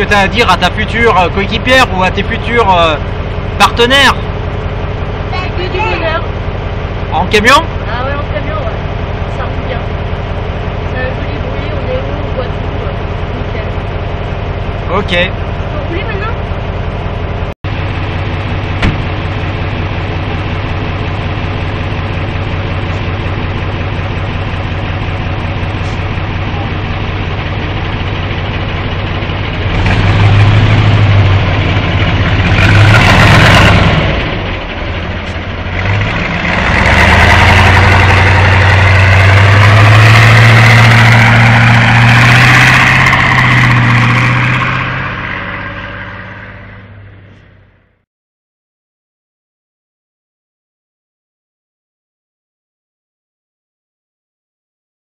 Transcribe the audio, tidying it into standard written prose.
que tu as à dire à ta future coéquipière ou à tes futurs partenaires? Que du bonheur. En camion? Ah ouais, en camion, ouais. Ça roule bien. On a un joli bruit, on est haut, on voit tout. Nickel. Ok.